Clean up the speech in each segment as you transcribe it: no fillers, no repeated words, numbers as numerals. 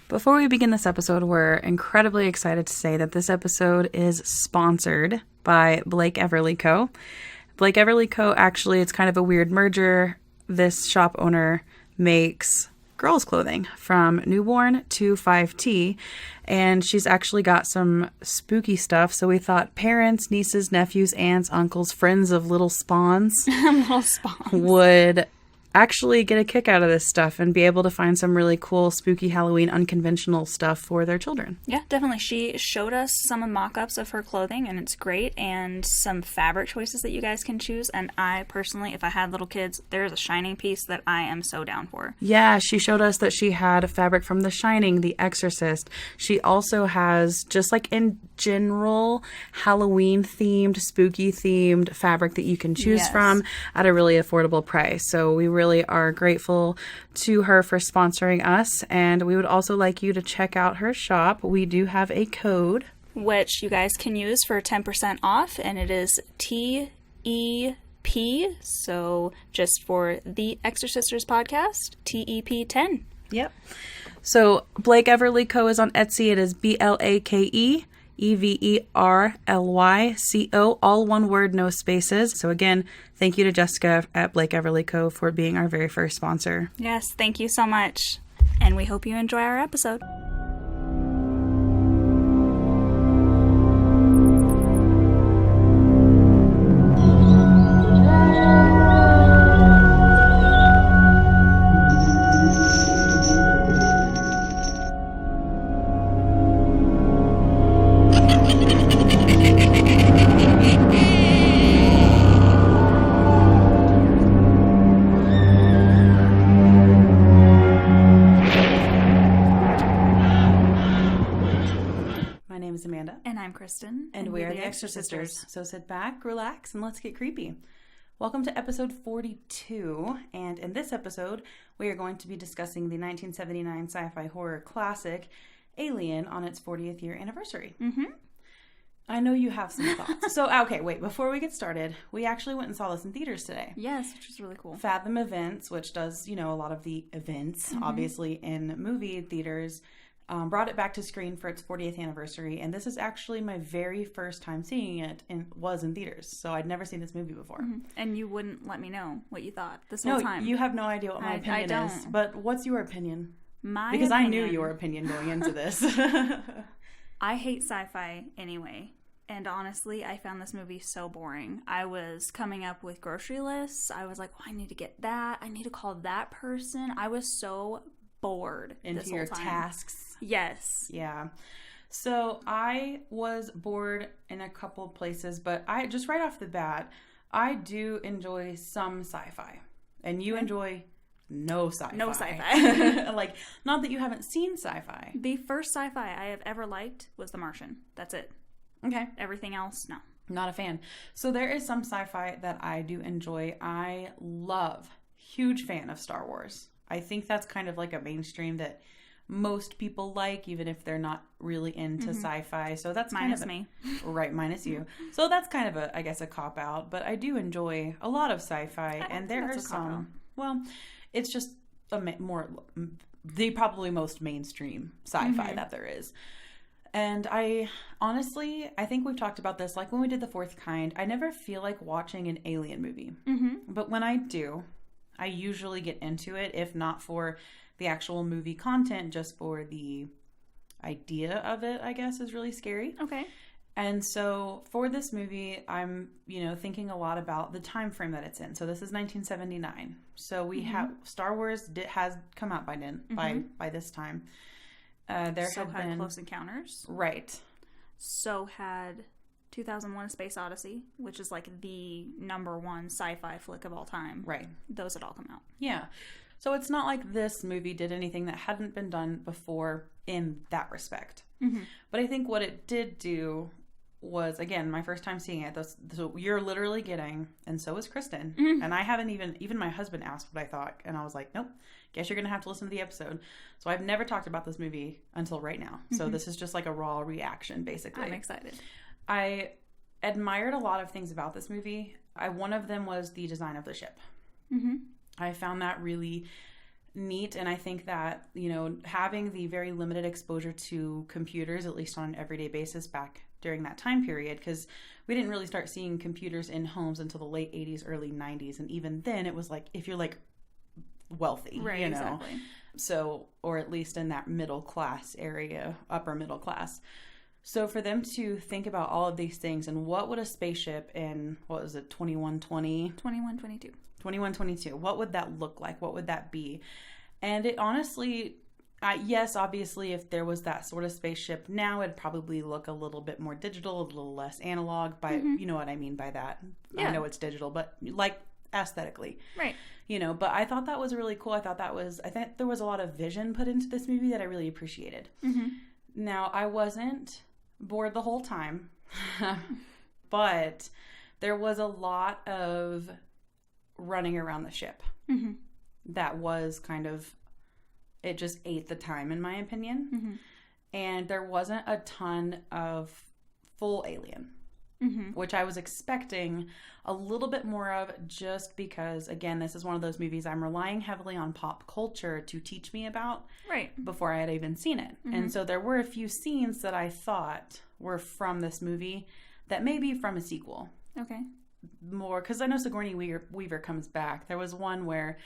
Before we begin this episode, we're incredibly excited to say that this episode is sponsored by Blake Everly Co. Blake Everly Co. Actually, it's kind of a weird merger. This shop owner makes girls' clothing from newborn to 5T, and she's actually got some spooky stuff. So we thought parents, nieces, nephews, aunts, uncles, friends of little spawns, would actually get a kick out of this stuff and be able to find some really cool, spooky Halloween, unconventional stuff for their children. Yeah, definitely. She showed us some mock-ups of her clothing, and it's great, and some fabric choices that you guys can choose. And I personally, if I had little kids, there's a Shining piece that I am so down for. Yeah, she showed us that she had fabric from The Shining, The Exorcist. She also has, just like in general, Halloween-themed, spooky-themed fabric that you can choose from at a really affordable price. So we really are grateful to her for sponsoring us, and we would also like you to check out her shop. We do have a code, which you guys can use for 10% off, and it is TEP, so just for the Exorcisters podcast, TEP10. Yep. So Blake Everly Co. is on Etsy. It is BLAKE EVERLYCO, all one word, no spaces. So again, thank you to Jessica at Blake Everly Co. for being our very first sponsor. Yes, thank you so much. And we hope you enjoy our episode. Kristin. And we are the Exorcisters. So sit back, relax, and let's get creepy. Welcome to episode 42. And in this episode, we are going to be discussing the 1979 sci-fi horror classic, Alien, on its 40th year anniversary. Mm-hmm. I know you have some thoughts. So, okay, wait. Before we get started, we actually went and saw this in theaters today. Yes, which is really cool. Fathom Events, which does, a lot of the events, obviously, in movie theaters, brought it back to screen for its 40th anniversary, and this is actually my very first time seeing it, and was in theaters, so I'd never seen this movie before. Mm-hmm. And you wouldn't let me know what you thought this whole time. No, you have no idea what my opinion is, but what's your opinion? Because I knew your opinion going into this. I hate sci-fi anyway, and honestly, I found this movie so boring. I was coming up with grocery lists. I was like, I need to get that. I need to call that person. I was so bored into your tasks. Yes. Yeah. So I was bored in a couple of places, but I just right off the bat, I do enjoy some sci-fi. And you enjoy no sci-fi. No sci-fi. Like, not that you haven't seen sci-fi. The first sci-fi I have ever liked was The Martian. That's it. Okay. Everything else, no. Not a fan. So there is some sci-fi that I do enjoy. I love, huge fan of Star Wars. I think that's kind of like a mainstream that most people like, even if they're not really into sci-fi. So that's minus kind of me. Right, minus you. So that's kind of a cop-out. But I do enjoy a lot of sci-fi. And there are some... Well, it's just the probably most mainstream sci-fi that there is. And I think we've talked about this, like when we did The Fourth Kind, I never feel like watching an alien movie. Mm-hmm. But when I do, I usually get into it, if not for the actual movie content, just for the idea of it, I guess, is really scary. Okay. And so for this movie, I'm, thinking a lot about the time frame that it's in. So this is 1979. So we have Star Wars has come out by then, by this time. There so had had been Close Encounters. Right. So had 2001: A Space Odyssey, which is like the #1 sci-fi flick of all time. Right. Those had all come out. Yeah. So it's not like this movie did anything that hadn't been done before in that respect. Mm-hmm. But I think what it did do was, again, my first time seeing it. So you're literally getting, and so is Kristin. Mm-hmm. And I haven't even my husband asked what I thought. And I was like, nope, guess you're going to have to listen to the episode. So I've never talked about this movie until right now. So this is just like a raw reaction, basically. I'm excited. I admired a lot of things about this movie. One of them was the design of the ship. Mm-hmm. I found that really neat. And I think that, having the very limited exposure to computers, at least on an everyday basis back during that time period, because we didn't really start seeing computers in homes until the late 80s, early 90s. And even then it was like, if you're like wealthy, right, exactly. So, or at least in that middle class area, upper middle class. So for them to think about all of these things and what would a spaceship in, 2122, what would that look like? What would that be? And it honestly, yes, obviously, if there was that sort of spaceship now, it'd probably look a little bit more digital, a little less analog, but you know what I mean by that. Yeah. I know it's digital, but like aesthetically. Right. But I thought that was really cool. I think there was a lot of vision put into this movie that I really appreciated. Mm-hmm. Now, I wasn't bored the whole time, but there was a lot of running around the ship. Mm-hmm. That was kind of, it just ate the time, in my opinion. Mm-hmm. And there wasn't a ton of full alien, which I was expecting a little bit more of, just because, again, this is one of those movies I'm relying heavily on pop culture to teach me about before I had even seen it. Mm-hmm. And so there were a few scenes that I thought were from this movie that may be from a sequel. Okay. More, because I know Sigourney Weaver comes back. There was one where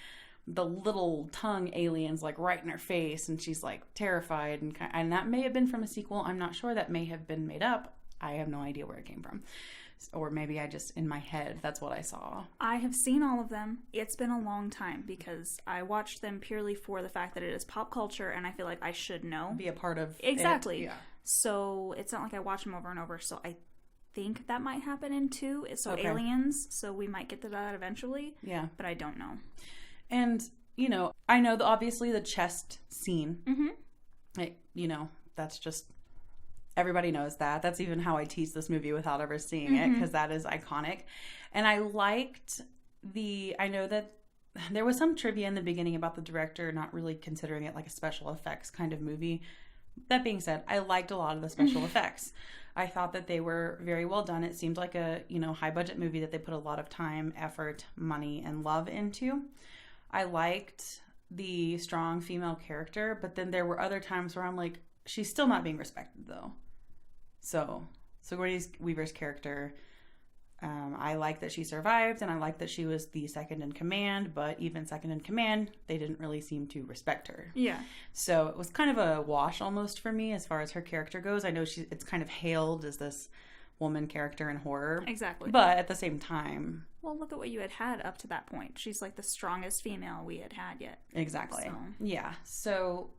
the little tongue alien's like right in her face and she's like terrified, and that may have been from a sequel. I'm not sure. That may have been made up. I have no idea where it came from. Or maybe I just, in my head, that's what I saw. I have seen all of them. It's been a long time because I watched them purely for the fact that it is pop culture and I feel like I should know. Be a part of Exactly. it. Yeah. So it's not like I watch them over and over. So I think that might happen in 2. So okay. Aliens. So we might get to that eventually. Yeah. But I don't know. And, I know obviously the chest scene. Mm-hmm. That's just... Everybody knows that. That's even how I tease this movie without ever seeing it, because that is iconic. And I liked I know that there was some trivia in the beginning about the director not really considering it like a special effects kind of movie. That being said, I liked a lot of the special effects. I thought that they were very well done. It seemed like a, high budget movie that they put a lot of time, effort, money, and love into. I liked the strong female character, but then there were other times where I'm like, she's still not being respected, though. So Sigourney Weaver's character, I like that she survived, and I like that she was the second in command, but even second in command, they didn't really seem to respect her. Yeah. So it was kind of a wash almost for me as far as her character goes. I know it's kind of hailed as this woman character in horror. Exactly. But at the same time... Well, look at what you had up to that point. She's like the strongest female we had yet. Exactly. So. Yeah. So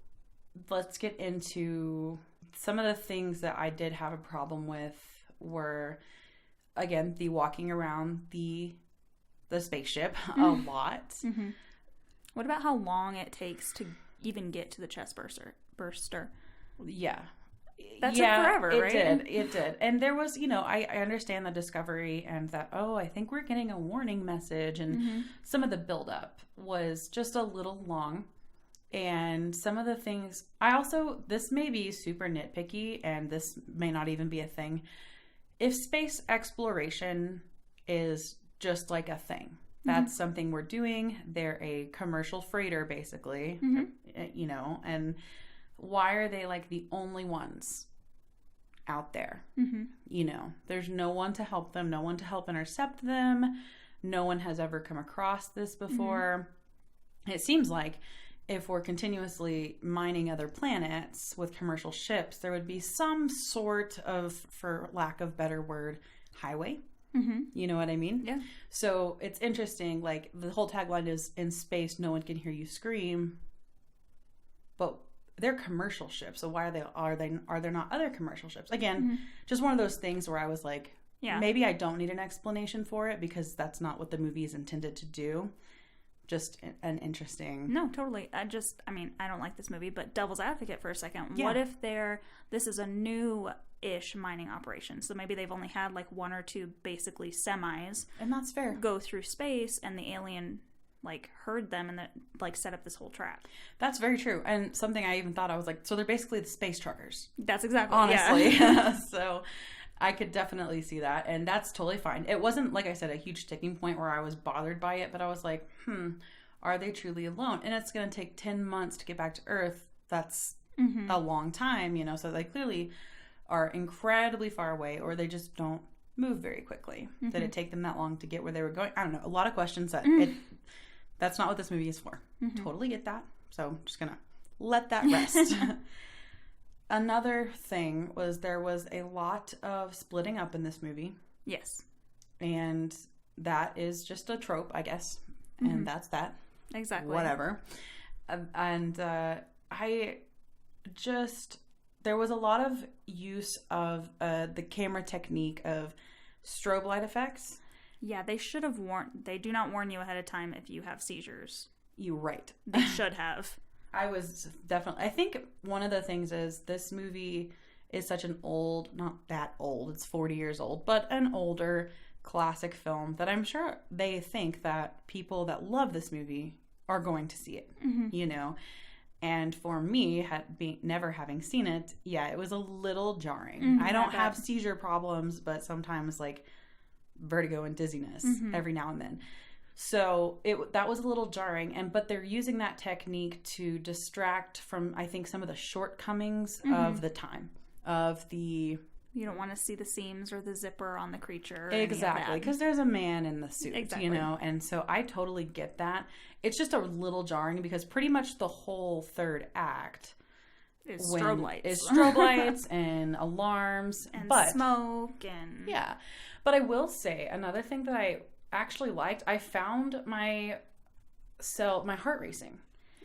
let's get into... Some of the things that I did have a problem with were, again, the walking around the spaceship a lot. Mm-hmm. What about how long it takes to even get to the chest burster? Yeah. That took forever, right? It did. And there was, I understand the discovery and that, I think we're getting a warning message. And some of the buildup was just a little long. And some of the things, this may be super nitpicky, and this may not even be a thing. If space exploration is just like a thing, that's something we're doing. They're a commercial freighter, basically, and why are they like the only ones out there? There's no one to help them, no one to help intercept them. No one has ever come across this before. It seems like if we're continuously mining other planets with commercial ships, there would be some sort of, for lack of better word, highway. You know what I mean? Yeah. So it's interesting, like the whole tagline is, in space, no one can hear you scream. But they're commercial ships, so why are there not other commercial ships? Again, just one of those things where I was like, maybe I don't need an explanation for it, because that's not what the movie is intended to do. Just an interesting... No, totally. I don't like this movie, but devil's advocate for a second. Yeah. What if this is a new-ish mining operation? So maybe they've only had like 1 or 2 basically semis. And that's fair. Go through space, and the alien heard them and set up this whole trap. That's very true. And something I even thought, I was like, so they're basically the space truckers. That's exactly, honestly. Yeah. So I could definitely see that, and that's totally fine. It wasn't, like I said, a huge sticking point where I was bothered by it, but I was like, are they truly alone? And it's going to take 10 months to get back to Earth. That's a long time, you know, so they clearly are incredibly far away, or they just don't move very quickly. Did it take them that long to get where they were going? I don't know. A lot of questions that that's not what this movie is for. Totally get that. So I'm just going to let that rest. Another thing was there was a lot of splitting up in this movie. Yes. And that is just a trope, I guess. And that's that. Exactly. Whatever. There was a lot of use of the camera technique of strobe light effects. Yeah, they should have they do not warn you ahead of time if you have seizures. You're right. They should have. I think one of the things is this movie is such an old, not that old, it's 40 years old, but an older classic film that I'm sure they think that people that love this movie are going to see it, you know? And for me, never having seen it, yeah, it was a little jarring. I don't have seizure problems, but sometimes like vertigo and dizziness every now and then. So that was a little jarring, but they're using that technique to distract from, I think, some of the shortcomings of the time, of the... You don't want to see the seams or the zipper on the creature. Exactly, because there's a man in the suit, you know, and so I totally get that. It's just a little jarring because pretty much the whole third act is strobe lights. Is strobe lights and alarms. And smoke and... Yeah, but I will say, another thing that I actually liked, I found my heart racing.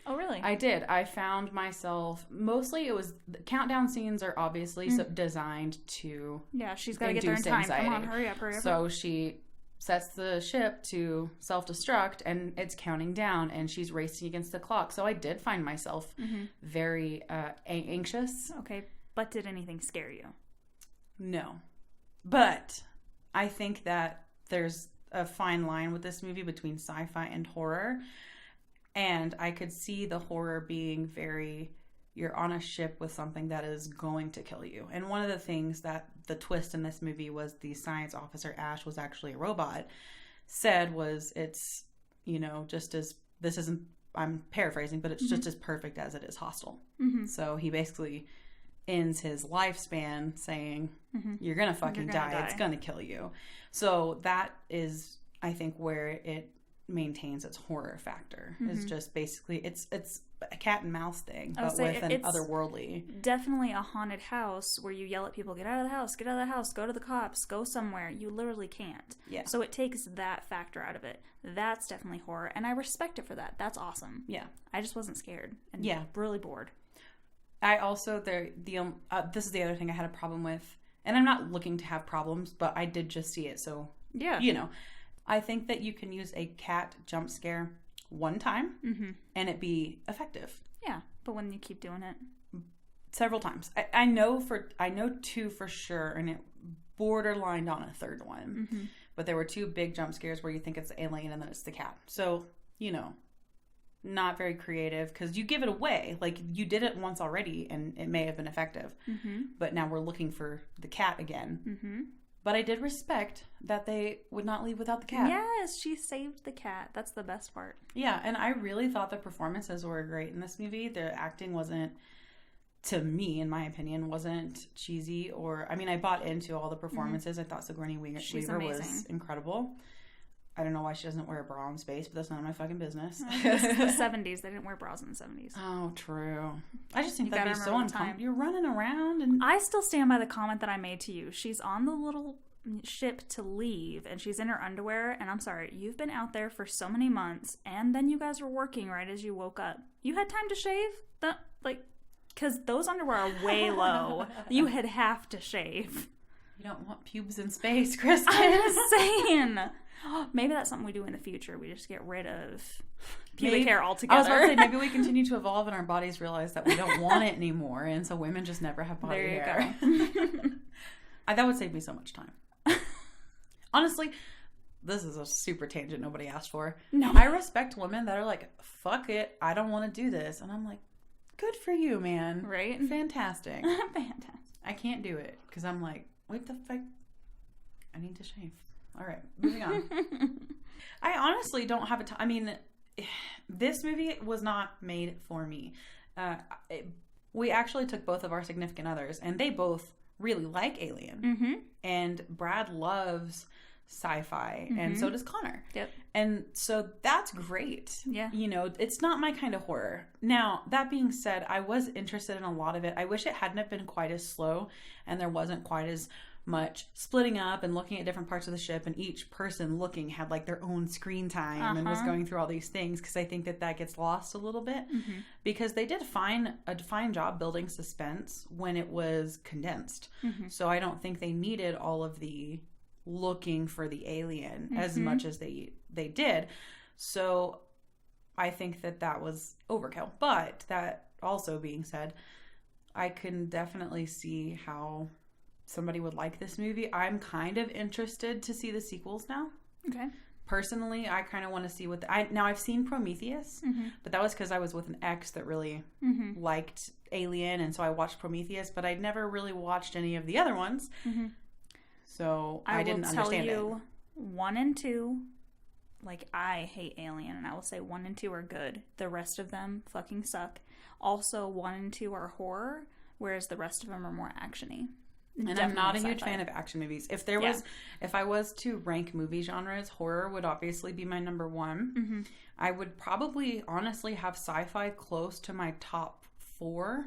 Oh, really? I did. I found myself, mostly it was, the countdown scenes are obviously designed to Yeah, she's got to get there in time. Anxiety. Come on, hurry up. So she sets the ship to self-destruct and it's counting down and she's racing against the clock. So I did find myself very anxious. Okay, but did anything scare you? No. But I think that there's a fine line with this movie between sci-fi and horror. And I could see the horror being very, you're on a ship with something that is going to kill you. And one of the things that the twist in this movie was the science officer, Ash, was actually a robot, said was it's, you know, just as, this isn't, I'm paraphrasing, but it's just as perfect as it is hostile. So he basically ends his lifespan saying, you're going to fucking die. It's going to kill you. So that is, I think, where it maintains its horror factor. Is just basically, it's a cat and mouse thing, but with an otherworldly. Definitely a haunted house where you yell at people, get out of the house, get out of the house, go to the cops, go somewhere. You literally can't. Yeah. So it takes that factor out of it. That's definitely horror, and I respect it for that. That's awesome. Yeah. I just wasn't scared and really bored. I also, this is the other thing I had a problem with, and I'm not looking to have problems, but I did just see it, so, you know. I think that you can use a cat jump scare one time and it be effective. Yeah, but when you keep doing it several times, I know two for sure, and it borderlined on a third one. But there were two big jump scares where you think it's the alien and then it's the cat. So, you know, not very creative because you give it away. Like, you did it once already and it may have been effective. But now we're looking for the cat again. But I did respect that they would not leave without the cat. Yes, she saved the cat. That's the best part. Yeah, and I really thought the performances were great in this movie. The acting wasn't, to me, in my opinion, wasn't cheesy or... I mean, I bought into all the performances. I thought Sigourney Weaver was incredible. I don't know why she doesn't wear a bra in space, but that's none of my fucking business. This is the 70s. They didn't wear bras in the 70s. Oh, true. I just think that'd be so uncomfortable. You're running around and... I still stand by the comment that I made to you. She's on the little ship to leave, and she's in her underwear, and I'm sorry, you've been out there for so many months, and then you guys were working right as you woke up. You had time to shave? Because those underwear are way low. You had have to shave. You don't want pubes in space, Kristin. I'm just saying. Maybe that's something we do in the future. We just get rid of pubic hair altogether. I was about to say, maybe we continue to evolve and our bodies realize that we don't want it anymore, and so women just never have body hair. There you go. That would save me so much time. Honestly, this is a super tangent nobody asked for. No. I respect women that are like, fuck it, I don't want to do this. And I'm like, good for you, man. Right? Fantastic. Fantastic. I can't do it because I'm like, what the fuck? I need to shave. All right, moving on. I honestly don't have a time. I mean, this movie was not made for me. We actually took both of our significant others, and they both really like Alien. Mm-hmm. And Brad loves sci-fi, Mm-hmm. and so does Connor. Yep. And so that's great. Yeah. You know, it's not my kind of horror. Now, that being said, I was interested in a lot of it. I wish it hadn't have been quite as slow, and there wasn't quite as much splitting up and looking at different parts of the ship, and each person looking had like their own screen time and was going through all these things, because I think that gets lost a little bit, because they did a fine job building suspense when it was condensed. So I don't think they needed all of the looking for the alien as much as they did. So I think that was overkill. But that also being said, I can definitely see how somebody would like this movie. I'm kind of interested to see the sequels now. Okay. Personally, I kind of want to see what now I've seen Prometheus, but that was because I was with an ex that really liked Alien, and so I watched Prometheus, but I'd never really watched any of the other ones. So I didn't understand it. I will tell you, 1 and 2, like, I hate Alien, and I will say 1 and 2 are good. The rest of them fucking suck. Also, 1 and 2 are horror, whereas the rest of them are more actiony. And Definitely I'm not a huge sci-fi. fan of action movies. If I was to rank movie genres, horror would obviously be my number 1. I would probably honestly have sci-fi close to my top 4.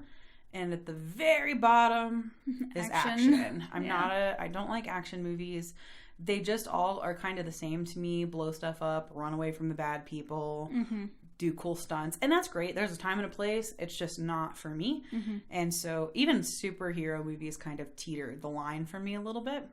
And at the very bottom is action. I don't like action movies. They just all are kind of the same to me. Blow stuff up, run away from the bad people, do cool stunts. And that's great. There's a time and a place. It's just not for me. And so even superhero movies kind of teeter the line for me a little bit.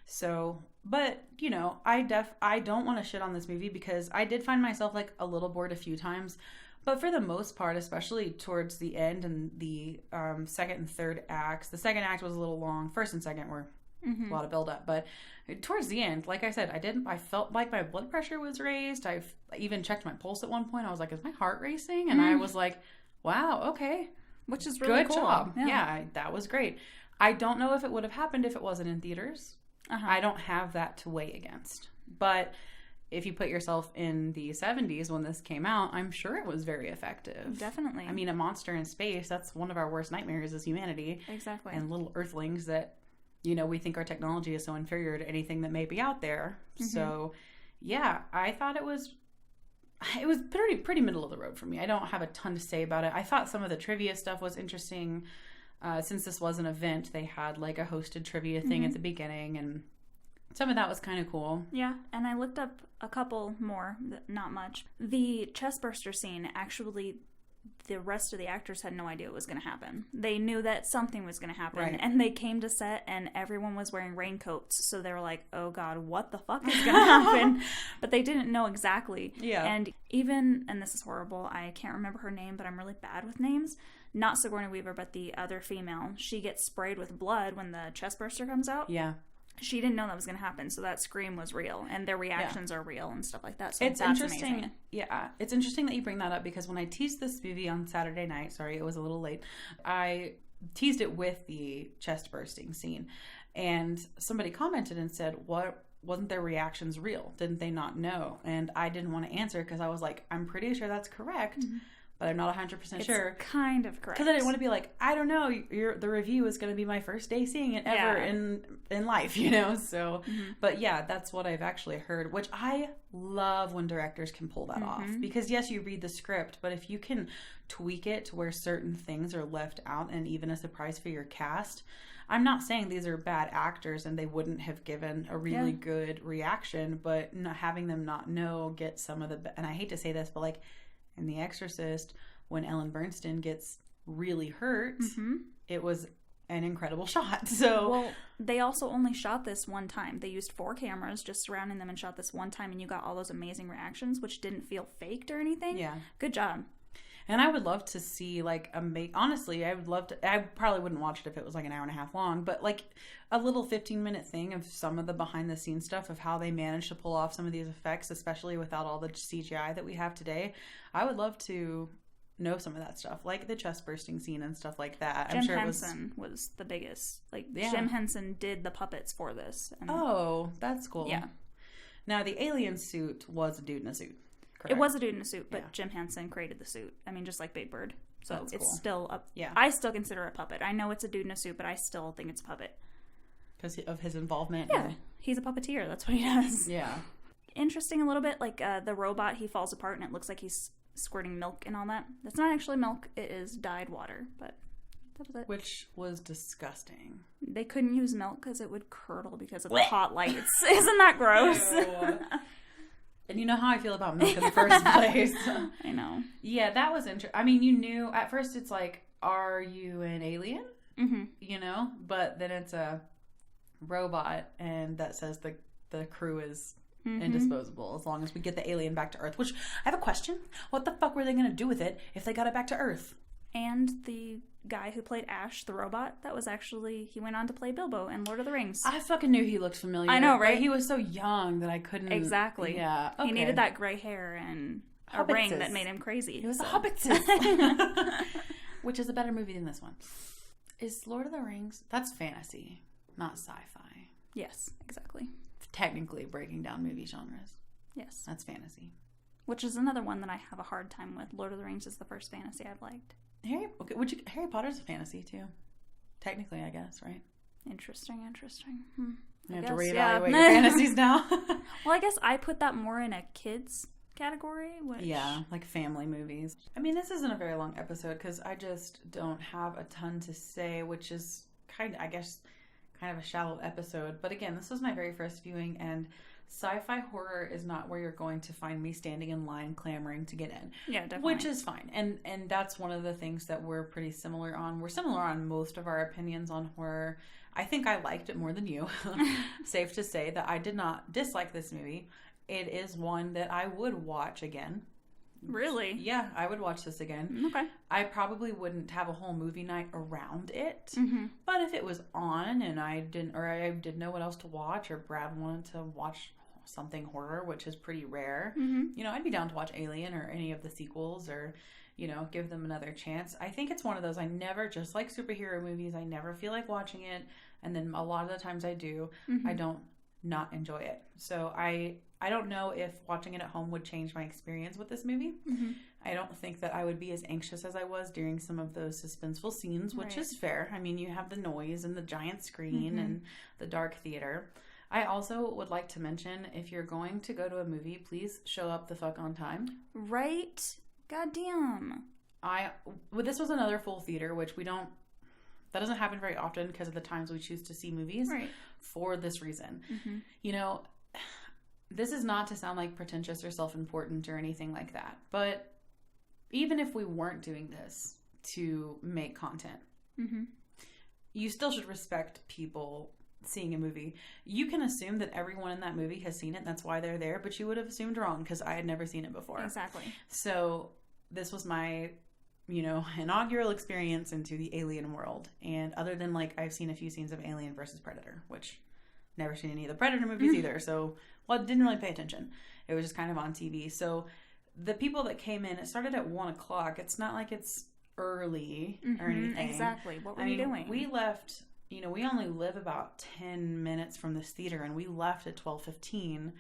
So, but, you know, I don't want to shit on this movie, because I did find myself like a little bored a few times. But for the most part, especially towards the end and the second and third acts, the second act was a little long. First and second were a lot of build-up. But towards the end, like I said, I felt like my blood pressure was raised. I even checked my pulse at one point. I was like, is my heart racing? And I was like, wow, okay. Which is really good cool. job. Yeah, that was great. I don't know if it would have happened if it wasn't in theaters. I don't have that to weigh against. But if you put yourself in the 70s when this came out, I'm sure it was very effective. Definitely. I mean, a monster in space, that's one of our worst nightmares as humanity. Exactly. And little earthlings that, you know, we think our technology is so inferior to anything that may be out there. So, yeah, I thought it was pretty middle of the road for me. I don't have a ton to say about it. I thought some of the trivia stuff was interesting. Since this was an event, they had like a hosted trivia thing at the beginning, and some of that was kind of cool. Yeah, and I looked up a couple more, not much. The chestburster scene, actually, the rest of the actors had no idea it was going to happen. They knew that something was going to happen, and they came to set, and everyone was wearing raincoats, so they were like, oh god, what the fuck is going to happen? But they didn't know exactly. Yeah. And even, and this is horrible, I can't remember her name, but I'm really bad with names. Not Sigourney Weaver, but the other female. She gets sprayed with blood when the chestburster comes out. Yeah. She didn't know that was going to happen, so that scream was real, and their reactions are real and stuff like that. So it's that's interesting. Amazing. Yeah, it's interesting that you bring that up, because when I teased this movie on Saturday night, sorry, it was a little late, I teased it with the chest bursting scene, and somebody commented and said, "What? Wasn't their reactions real? Didn't they not know?" And I didn't want to answer, because I was like, I'm pretty sure that's correct. But I'm not 100% sure. It's kind of correct. Because I didn't want to be like, I don't know, the review is going to be my first day seeing it ever in life, you know? So, but yeah, that's what I've actually heard, which I love when directors can pull that off. Because yes, you read the script, but if you can tweak it to where certain things are left out and even a surprise for your cast, I'm not saying these are bad actors and they wouldn't have given a really good reaction, but not having them not know, get some of the, and I hate to say this, but like, in The Exorcist, when Ellen Bernstein gets really hurt, it was an incredible shot. So, well, they also only shot this one time. They used 4 cameras just surrounding them and shot this one time, and you got all those amazing reactions, which didn't feel faked or anything. Yeah. Good job. And I would love to see, like, honestly, I would love to, I probably wouldn't watch it if it was like an hour and a half long, but like a little 15-minute thing of some of the behind the scenes stuff of how they managed to pull off some of these effects, especially without all the CGI that we have today. I would love to know some of that stuff, like the chest bursting scene and stuff like that. Jim Henson was the biggest. Like, Jim Henson did the puppets for this. And oh, that's cool. Yeah. Now, the alien suit was a dude in a suit. Correct. It was a dude in a suit, but Jim Henson created the suit. I mean, just like Big Bird. So that's it's cool. still a... Yeah. I still consider it a puppet. I know it's a dude in a suit, but I still think it's a puppet. Because of his involvement? Yeah. He's a puppeteer. That's what he does. Yeah. Interesting a little bit. Like, the robot, he falls apart, and it looks like he's squirting milk and all that. That's not actually milk. It is dyed water, but that was it. Which was disgusting. They couldn't use milk because it would curdle because of the hot lights. Isn't that gross? And you know how I feel about milk in the first place. I know. Yeah, that was interesting. I mean, you knew, at first it's like, are you an alien? Mm-hmm. You know? But then it's a robot, and that says the crew is indisposable as long as we get the alien back to Earth. Which, I have a question. What the fuck were they going to do with it if they got it back to Earth? And the guy who played Ash, the robot, that was actually, he went on to play Bilbo in Lord of the Rings. I fucking knew he looked familiar. I know, right? But he was so young that I couldn't... Exactly. Yeah. Okay. He needed that gray hair and a ring that made him crazy. It was the Hobbitses. Which is a better movie than this one. Is Lord of the Rings... That's fantasy, not sci-fi. Yes, exactly. Technically breaking down movie genres. Yes. That's fantasy. Which is another one that I have a hard time with. Lord of the Rings is the first fantasy I've liked. Harry Potter's a fantasy too. Technically, I guess, right? Interesting. You have to reevaluate your fantasies now. Well, I guess I put that more in a kids category. Which... Yeah, like family movies. I mean, this isn't a very long episode because I just don't have a ton to say, which is kind of a shallow episode. But again, this was my very first viewing, and sci-fi horror is not where you're going to find me standing in line clamoring to get in. Yeah, definitely. Which is fine. And that's one of the things that we're pretty similar on. We're similar on most of our opinions on horror. I think I liked it more than you. Safe to say that I did not dislike this movie. It is one that I would watch again. Really? Yeah, I would watch this again. Okay. I probably wouldn't have a whole movie night around it. Mm-hmm. But if it was on and I didn't know what else to watch, or Brad wanted to watch something horror, which is pretty rare, you know, I'd be down to watch Alien or any of the sequels, or, you know, give them another chance. I think it's one of those, I never, just like superhero movies, I never feel like watching it, and then a lot of the times I do, I don't not enjoy it. So I don't know if watching it at home would change my experience with this movie. I don't think that I would be as anxious as I was during some of those suspenseful scenes, which is fair. I mean, you have the noise and the giant screen and the dark theater. I also would like to mention, if you're going to go to a movie, please show up the fuck on time. Right? Goddamn. This was another full theater, which that doesn't happen very often because of the times we choose to see movies for this reason. You know, this is not to sound like pretentious or self-important or anything like that, but even if we weren't doing this to make content, you still should respect people seeing a movie. You can assume that everyone in that movie has seen it, and that's why they're there, but you would have assumed wrong because I had never seen it before. Exactly. So this was my, you know, inaugural experience into the alien world. And other than, like, I've seen a few scenes of Alien versus Predator, which never seen any of the Predator movies either. So, didn't really pay attention. It was just kind of on TV. So the people that came in, it started at 1:00. It's not like it's early or anything. Exactly. What were you doing? We left, you know, we only live about 10 minutes from this theater, and we left at 12:15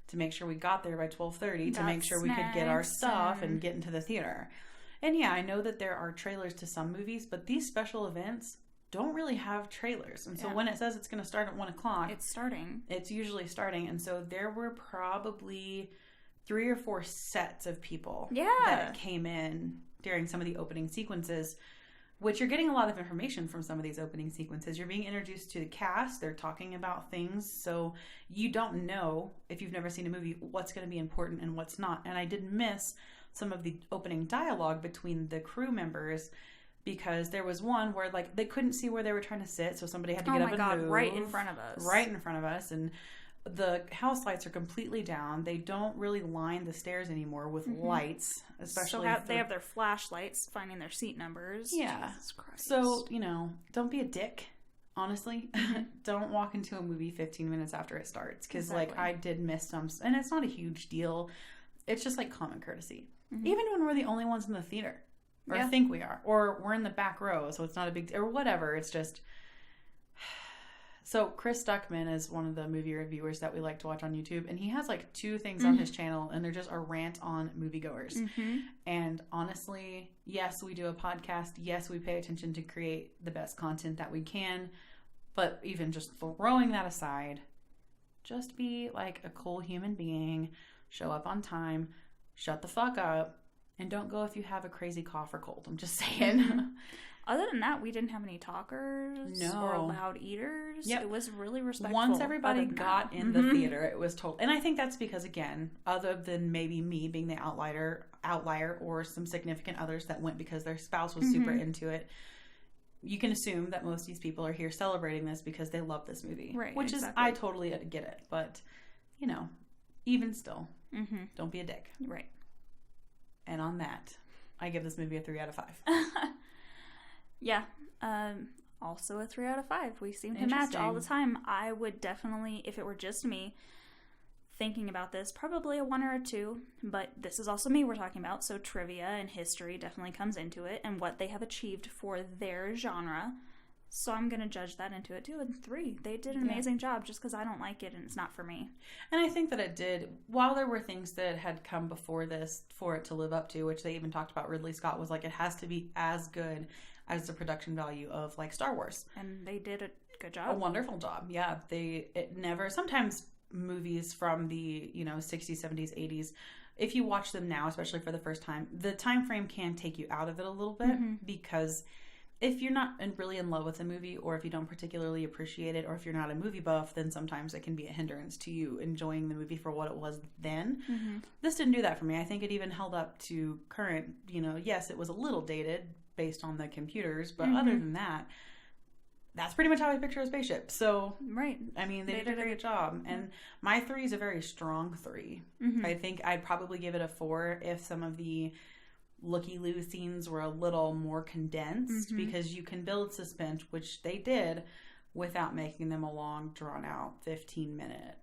to make sure we got there by 12:30 to make sure we could get our stuff and get into the theater. And yeah, I know that there are trailers to some movies, but these special events don't really have trailers. And so when it says it's going to start at 1:00, it's starting. It's usually starting. And so there were probably 3 or 4 sets of people that came in during some of the opening sequences, which you're getting a lot of information from some of these opening sequences. You're being introduced to the cast. They're talking about things. So you don't know, if you've never seen a movie, what's going to be important and what's not. And I did miss some of the opening dialogue between the crew members, because there was one where, like, they couldn't see where they were trying to sit, so somebody had to get up and move. Right in front of us. Right in front of us. And the house lights are completely down. They don't really line the stairs anymore with lights, especially. So they have their flashlights finding their seat numbers. Yeah. Jesus Christ. So, you know, don't be a dick, honestly. Don't walk into a movie 15 minutes after it starts, because, like, I did miss some, and it's not a huge deal. It's just, like, common courtesy. Even when we're the only ones in the theater. Or think we are. Or we're in the back row, so it's not a big deal. Or whatever. It's just, So Chris Stuckman is one of the movie reviewers that we like to watch on YouTube, and he has like 2 things on his channel, and they're just a rant on moviegoers. And honestly, yes, we do a podcast. Yes, we pay attention to create the best content that we can. But even just throwing that aside, just be like a cool human being, show up on time, shut the fuck up, and don't go if you have a crazy cough or cold. I'm just saying. Other than that, we didn't have any talkers or loud eaters. Yep. It was really respectful. Once everybody got in the theater, it was total. And I think that's because, again, other than maybe me being the outlier or some significant others that went because their spouse was super into it, you can assume that most of these people are here celebrating this because they love this movie. Right, which is, I totally get it. But, you know, even still, don't be a dick. Right. And on that, I give this movie a 3 out of 5. Yeah. Also a 3 out of 5. We seem to match all the time. I would definitely, if it were just me thinking about this, probably a 1 or a 2. But this is also me we're talking about. So trivia and history definitely comes into it, and what they have achieved for their genre. So I'm going to judge that into it too. And 3, they did an amazing job just because I don't like it and it's not for me. And I think that it did, while there were things that had come before this for it to live up to, which they even talked about, Ridley Scott was like, it has to be as good as the production value of like Star Wars. And they did a good job. A wonderful job. Yeah. Sometimes movies from the, 60s, 70s, 80s, if you watch them now, especially for the first time, the time frame can take you out of it a little bit because if you're not really in love with the movie, or if you don't particularly appreciate it, or if you're not a movie buff, then sometimes it can be a hindrance to you enjoying the movie for what it was then. This didn't do that for me. I think it even held up to current, yes, it was a little dated based on the computers, but other than that, that's pretty much how I picture a spaceship. So, right. I mean, they did a great job. And my 3 is a very strong 3. I think I'd probably give it a 4 if some of the looky-loo scenes were a little more condensed, because you can build suspense, which they did, without making them a long, drawn-out 15-minute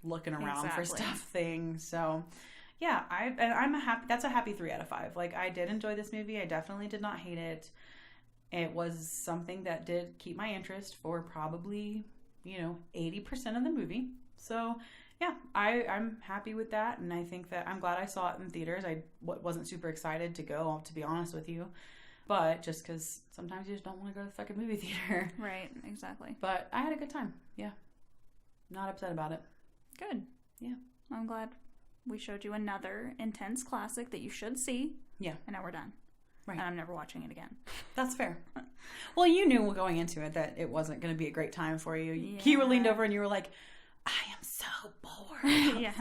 looking around for stuff thing. So, yeah, I'm happy. That's a happy 3 out of 5. Like, I did enjoy this movie. I definitely did not hate it. It was something that did keep my interest for probably, 80% of the movie. So, yeah, I'm happy with that, and I think that I'm glad I saw it in theaters. I wasn't super excited to go, to be honest with you, but just because sometimes you just don't want to go to the fucking movie theater. Right, exactly. But I had a good time, yeah. Not upset about it. Good. Yeah. I'm glad we showed you another intense classic that you should see. Yeah. And now we're done. Right. And I'm never watching it again. That's fair. Well, you knew going into it that it wasn't going to be a great time for you. Yeah. You leaned over and you were like, I am so bored. Yeah.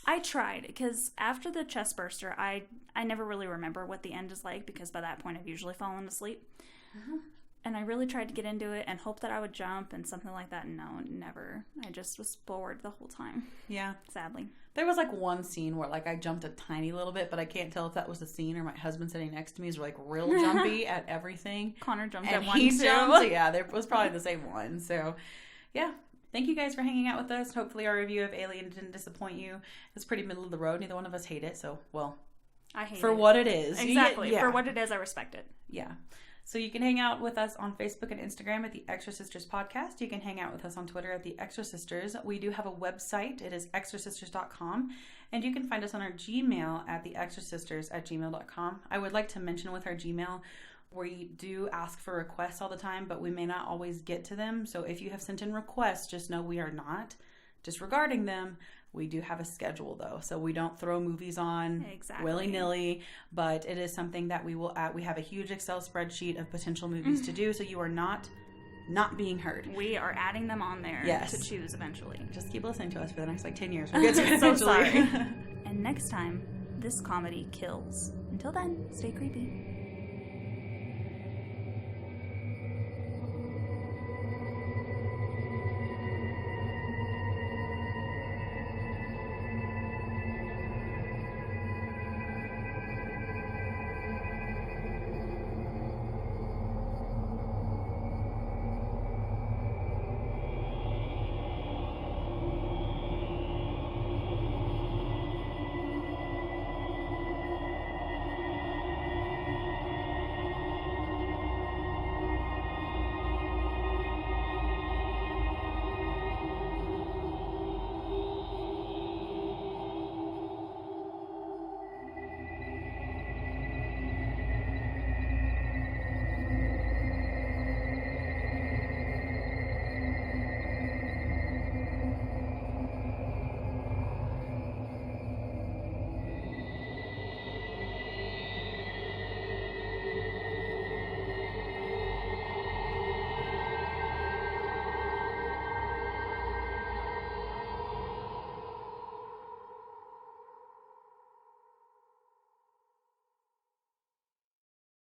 I tried, because after the chest burster, I never really remember what the end is like, because by that point I've usually fallen asleep. And I really tried to get into it and hope that I would jump and something like that. No, never. I just was bored the whole time. Yeah. Sadly. There was one scene where I jumped a tiny little bit, but I can't tell if that was the scene or my husband sitting next to me is real jumpy at everything. Connor jumped and at one he too. Jumped. Yeah, there was probably the same one. So, yeah. Thank you guys for hanging out with us. Hopefully our review of Alien didn't disappoint you. It's pretty middle of the road. Neither one of us hate it. So, I hate it. For what it is. Exactly. For what it is, I respect it. Yeah. So you can hang out with us on Facebook and Instagram at the Exorcisters Podcast. You can hang out with us on Twitter at the Exorcisters. We do have a website. It is exorcisters.com. And you can find us on our Gmail at theexorcisters@gmail.com. I would like to mention with our Gmail, we do ask for requests all the time, but we may not always get to them. So if you have sent in requests, just know we are not disregarding them. We do have a schedule, though, so we don't throw movies on willy-nilly, but it is something that we will add. We have a huge Excel spreadsheet of potential movies to do, so you are not being heard. We are adding them on there to choose eventually. Just keep listening to us for the next 10 years. We'll get to it so eventually. sorry. And next time, this comedy kills. Until then, stay creepy.